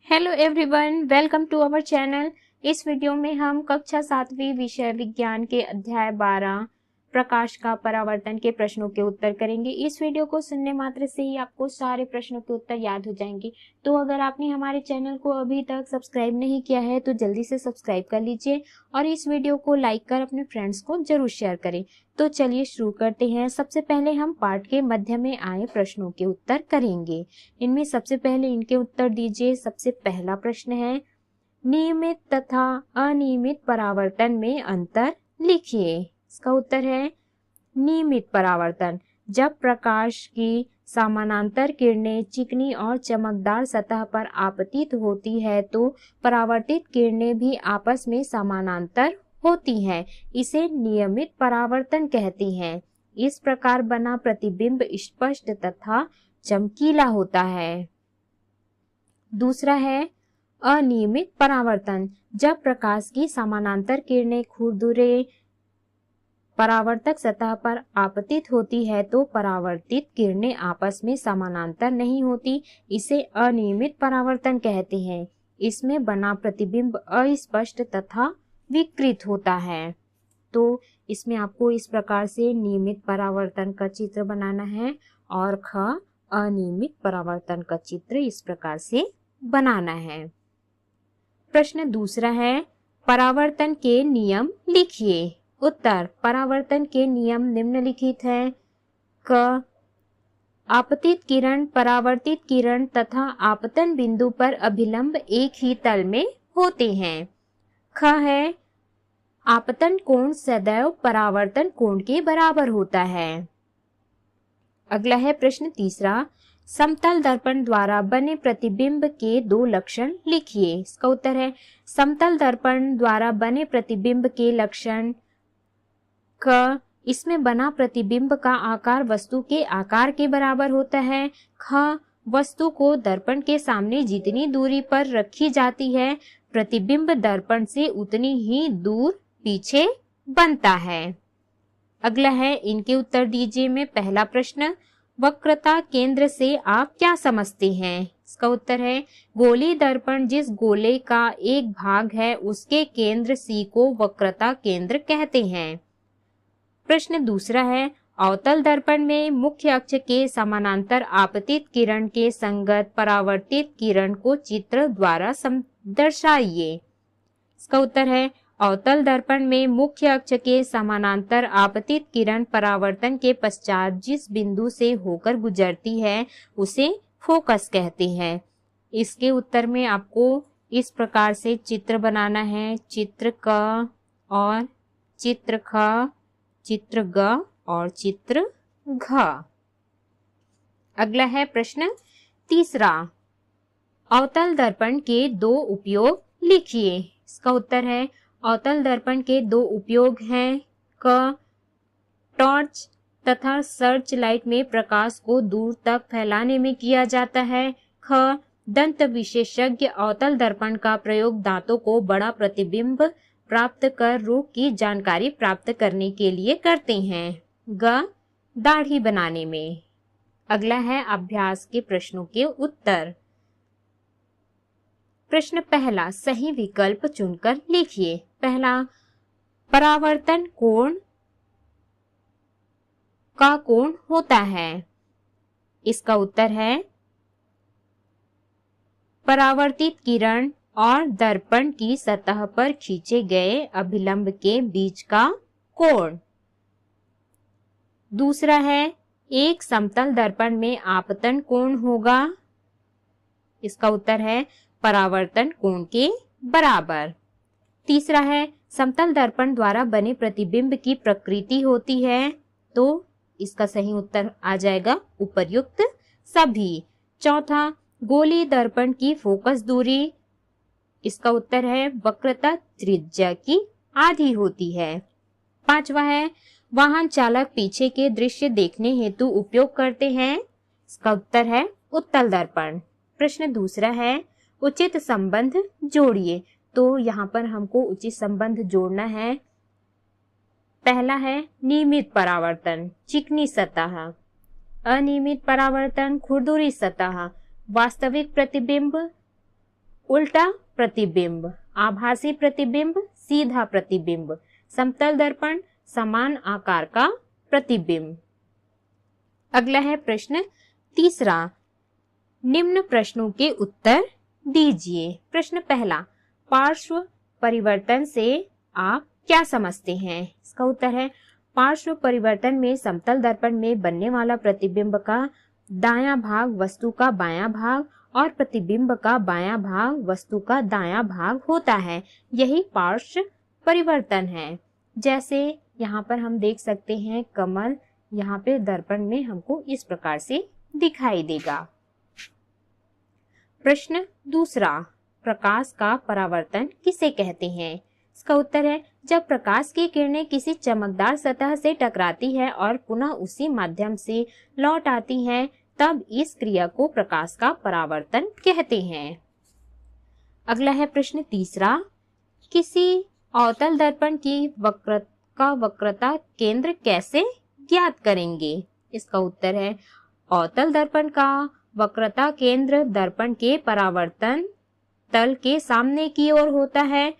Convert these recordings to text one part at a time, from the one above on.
Hello everyone, welcome to our channel. इस video में हम कक्षा 7वीं विषय विज्ञान के अध्याय 12 प्रकाश का परावर्तन के प्रश्नों के उत्तर करेंगे। इस वीडियो को सुनने मात्र से ही आपको सारे प्रश्नों के उत्तर याद हो जाएंगे। तो अगर आपने हमारे चैनल को अभी तक सब्सक्राइब नहीं किया है तो जल्दी से सब्सक्राइब कर लीजिए और इस वीडियो को लाइक कर अपने फ्रेंड्स को जरूर शेयर करें। तो चलिए शुरू करते हैं। सबसे पहले हम पाठ के मध्य में आए प्रश्नों के उत्तर करेंगे। इनमें सबसे पहले इनके उत्तर दीजिए। सबसे पहला प्रश्न है, नियमित तथा अनियमित परावर्तन में अंतर लिखिए। इसका उत्तर है नियमित परावर्तन। जब प्रकाश की समानांतर किरणें चिकनी और चमकदार सतह पर आपतित होती है तो परावर्तित किरणें भी आपस में समानांतर होती हैं। इसे नियमित परावर्तन कहते हैं। इस प्रकार बना प्रतिबिंब स्पष्ट तथा चमकीला होता है। दूसरा है अनियमित परावर्तन। जब प्रकाश की समानांतर किरणें खुरदुरे परावर्तक सतह पर आपतित होती है तो परावर्तित किरणें आपस में समानांतर नहीं होती। इसे अनियमित परावर्तन कहते हैं। इसमें बना प्रतिबिंब अस्पष्ट तथा विकृत होता है। तो इसमें आपको इस प्रकार से नियमित परावर्तन का चित्र बनाना है और ख अनियमित परावर्तन का चित्र इस प्रकार से बनाना है। प्रश्न दूसरा है, परावर्तन के नियम लिखिए। उत्तर, परावर्तन के नियम निम्नलिखित हैं। क, आपतित किरण, परावर्तित किरण तथा आपतन बिंदु पर अभिलंब एक ही तल में होते हैं। ख है, आपतन कोण सदैव परावर्तन कोण के बराबर होता है। अगला है प्रश्न तीसरा, समतल दर्पण द्वारा बने प्रतिबिंब के दो लक्षण लिखिए। इसका उत्तर है, समतल दर्पण द्वारा बने प्रतिबिंब के लक्षण। क, इसमें बना प्रतिबिंब का आकार वस्तु के आकार के बराबर होता है। ख, वस्तु को दर्पण के सामने जितनी दूरी पर रखी जाती है प्रतिबिंब दर्पण से उतनी ही दूर पीछे बनता है। अगला है, इनके उत्तर दीजिए में पहला प्रश्न, वक्रता केंद्र से आप क्या समझते हैं। इसका उत्तर है, गोली दर्पण जिस गोले का एक भाग है उसके केंद्र C को वक्रता केंद्र कहते हैं। प्रश्न दूसरा है, अवतल दर्पण में मुख्य अक्ष के समानांतर आपतित किरण के संगत परावर्तित किरण को चित्र द्वारा दर्शाइए। इसका उत्तर है, अवतल दर्पण में मुख्य अक्ष के समानांतर आपतित किरण परावर्तन के पश्चात जिस बिंदु से होकर गुजरती है उसे फोकस कहते हैं। इसके उत्तर में आपको इस प्रकार से चित्र बनाना है। चित्र क और चित्र ख, चित्र ग और चित्र घ। अगला है प्रश्न तीसरा, अवतल दर्पण के दो उपयोग लिखिए। इसका उत्तर है, अवतल दर्पण के दो उपयोग हैं। क, टॉर्च तथा सर्च लाइट में प्रकाश को दूर तक फैलाने में किया जाता है। ख, दंत विशेषज्ञ अवतल दर्पण का प्रयोग दांतों को बड़ा प्रतिबिंब प्राप्त कर रूप की जानकारी प्राप्त करने के लिए करते हैं। ग, दाढ़ी बनाने में। अगला है अभ्यास के प्रश्नों के उत्तर। प्रश्न पहला, सही विकल्प चुनकर लिखिए। पहला, परावर्तन कोण का कोण होता है। इसका उत्तर है, परावर्तित किरण और दर्पण की सतह पर खींचे गए अभिलंब के बीच का कोण। दूसरा है, एक समतल दर्पण में आपतन कोण होगा। इसका उत्तर है, परावर्तन कोण के बराबर। तीसरा है, समतल दर्पण द्वारा बने प्रतिबिंब की प्रकृति होती है। तो इसका सही उत्तर आ जाएगा उपर्युक्त सभी। चौथा, गोली दर्पण की फोकस दूरी। इसका उत्तर है, वक्रता त्रिज्या की आधी होती है। पांचवा है, वाहन चालक पीछे के दृश्य देखने हेतु उपयोग करते हैं। इसका उत्तर है, उत्तल दर्पण। प्रश्न दूसरा है, उचित संबंध जोड़िए। तो यहाँ पर हमको उचित संबंध जोड़ना है। पहला है, नियमित परावर्तन चिकनी सतह, अनियमित परावर्तन खुरदुरी सतह, वास्तविक प्रतिबिंब उल्टा प्रतिबिंब, आभासी प्रतिबिंब, सीधा प्रतिबिंब, समतल दर्पण, समान आकार का प्रतिबिंब। अगला है प्रश्न तीसरा, निम्न प्रश्नों के उत्तर दीजिए। प्रश्न पहला, पार्श्व परिवर्तन से आप क्या समझते हैं? इसका उत्तर है पार्श्व परिवर्तन में समतल दर्पण में बनने वाला प्रतिबिंब का दायां भाग वस्तु का बायां भाग और प्रतिबिंब का बायां भाग वस्तु का दायां भाग होता है। यही पार्श्व परिवर्तन है। जैसे यहाँ पर हम देख सकते हैं कमल यहाँ पे दर्पण में हमको इस प्रकार से दिखाई देगा। प्रश्न दूसरा, प्रकाश का परावर्तन किसे कहते हैं? इसका उत्तर है जब प्रकाश की किरणें किसी चमकदार सतह से टकराती है और पुनः उसी माध्यम से लौट आती हैं, तब इस क्रिया को प्रकाश का परावर्तन कहते हैं। अगला है प्रश्न तीसरा, किसी अवतल दर्पण की वक्रता केंद्र कैसे ज्ञात करेंगे? इसका उत्तर है अवतल दर्पण का वक्रता केंद्र दर्पण के परावर्तन तल के सामने की ओर होता है।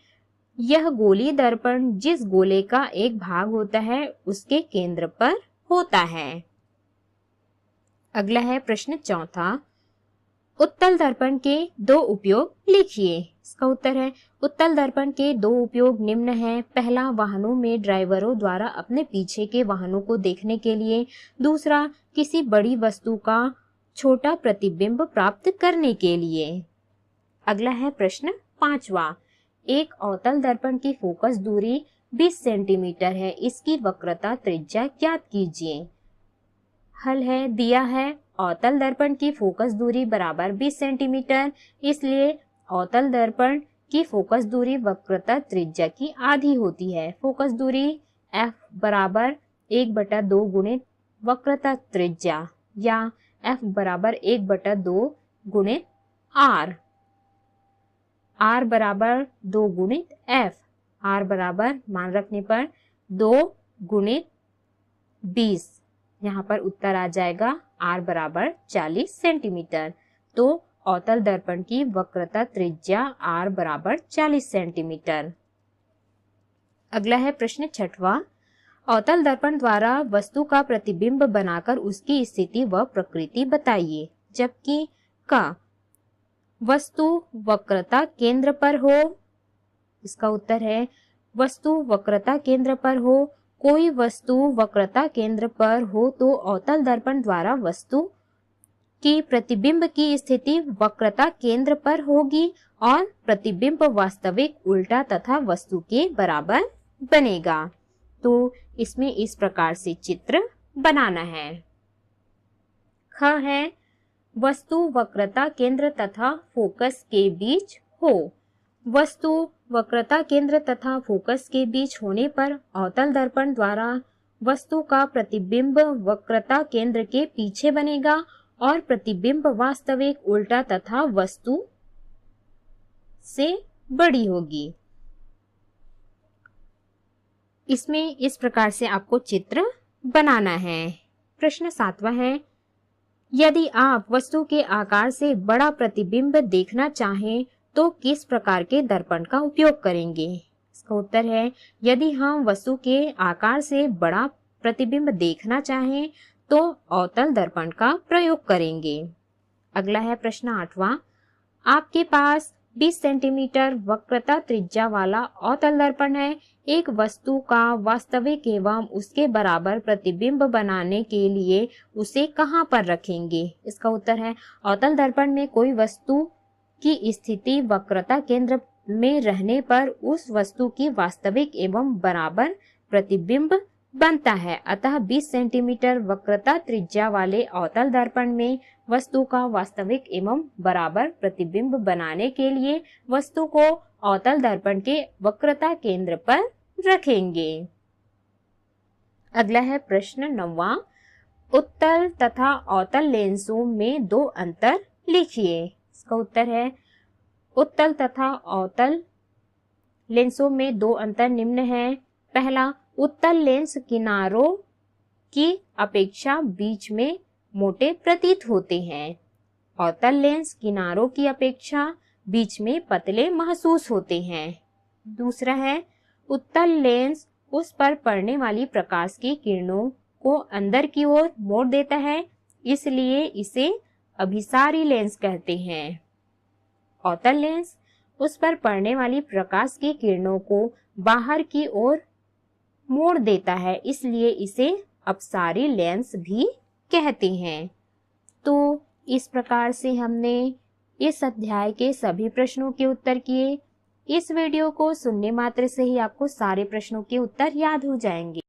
यह गोली दर्पण जिस गोले का एक भाग होता है उसके केंद्र पर होता है। अगला है प्रश्न चौथा, उत्तल दर्पण के दो उपयोग लिखिए। इसका उत्तर है उत्तल दर्पण के दो उपयोग निम्न हैं। पहला, वाहनों में ड्राइवरों द्वारा अपने पीछे के वाहनों को देखने के लिए। दूसरा, किसी बड़ी वस्तु का छोटा प्रतिबिंब प्राप्त करने के लिए। अगला है प्रश्न पांचवा, एक अवतल दर्पण की फोकस दूरी 20 सेंटीमीटर है, इसकी वक्रता त्रिज्या ज्ञात कीजिए। हल है दिया है अवतल दर्पण की फोकस दूरी बराबर 20 सेंटीमीटर, इसलिए अवतल दर्पण की फोकस दूरी वक्रता त्रिज्या की आधी होती है। फोकस दूरी f बराबर 1/2 गुणित वक्रता त्रिज्या या f बराबर 1/2 गुणित r। r बराबर 2 गुणित f, r बराबर मान रखने पर 2 गुणित 20, यहाँ पर उत्तर आ जाएगा r बराबर 40 सेंटीमीटर। तो अवतल दर्पण की वक्रता त्रिज्या r बराबर 40 सेंटीमीटर। अगला है प्रश्न छठवां, अवतल दर्पण द्वारा वस्तु का प्रतिबिंब बनाकर उसकी स्थिति व प्रकृति बताइए। जबकि का वस्तु वक्रता केंद्र पर हो। इसका उत्तर है वस्तु वक्रता केंद्र पर हो। कोई वस्तु वक्रता केंद्र पर हो तो अवतल दर्पण द्वारा वस्तु की प्रतिबिंब की स्थिति वक्रता केंद्र पर होगी और प्रतिबिंब वास्तविक उल्टा तथा वस्तु के बराबर बनेगा। तो इसमें इस प्रकार से चित्र बनाना है। ख है वस्तु वक्रता केंद्र तथा फोकस के बीच हो। वस्तु वक्रता केंद्र तथा फोकस के बीच होने पर अवतल दर्पण द्वारा वस्तु का प्रतिबिंब वक्रता केंद्र के पीछे बनेगा और प्रतिबिंब वास्तविक उल्टा तथा वस्तु से बड़ी होगी। इसमें इस प्रकार से आपको चित्र बनाना है। प्रश्न सातवां है, यदि आप वस्तु के आकार से बड़ा प्रतिबिंब देखना चाहें तो किस प्रकार के दर्पण का उपयोग करेंगे? इसका उत्तर है यदि हम वस्तु के आकार से बड़ा प्रतिबिंब देखना चाहें तो अवतल दर्पण का प्रयोग करेंगे। अगला है प्रश्न आठवां, आपके पास 20 सेंटीमीटर वक्रता त्रिज्या वाला अवतल दर्पण है। एक वस्तु का वास्तविक एवं उसके बराबर प्रतिबिंब बनाने के लिए उसे कहां पर रखेंगे? इसका उत्तर है अवतल दर्पण में कोई वस्तु की स्थिति वक्रता केंद्र में रहने पर उस वस्तु की वास्तविक एवं बराबर प्रतिबिंब बनता है। अतः 20 सेंटीमीटर वक्रता त्रिज्या वाले अवतल दर्पण में वस्तु का वास्तविक एवं बराबर प्रतिबिंब बनाने के लिए वस्तु को अवतल दर्पण के वक्रता केंद्र पर रखेंगे। अगला है प्रश्न 9वां, उत्तल तथा अवतल लेंसों में दो अंतर लिखिए। इसका उत्तर है उत्तल तथा अवतल लेंसों में दो अंतर निम्न हैं। पहला, उत्तल लेंस किनारों की अपेक्षा बीच में मोटे प्रतीत होते हैं। अवतल लेंस किनारों की अपेक्षा बीच में पतले महसूस होते हैं। दूसरा है, उत्तल लेंस उस पर पड़ने वाली प्रकाश की किरणों को अंदर की ओर मोड़ देता है, इसलिए इसे अभिसारी लेंस कहते हैं। अवतल लेंस उस पर पड़ने वाली प्रकाश की किरणों को बाहर की ओर मोड़ देता है, इसलिए इसे अपसारी लेंस भी कहते हैं। तो इस प्रकार से हमने इस अध्याय के सभी प्रश्नों के उत्तर किए। इस वीडियो को सुनने मात्र से ही आपको सारे प्रश्नों के उत्तर याद हो जाएंगे।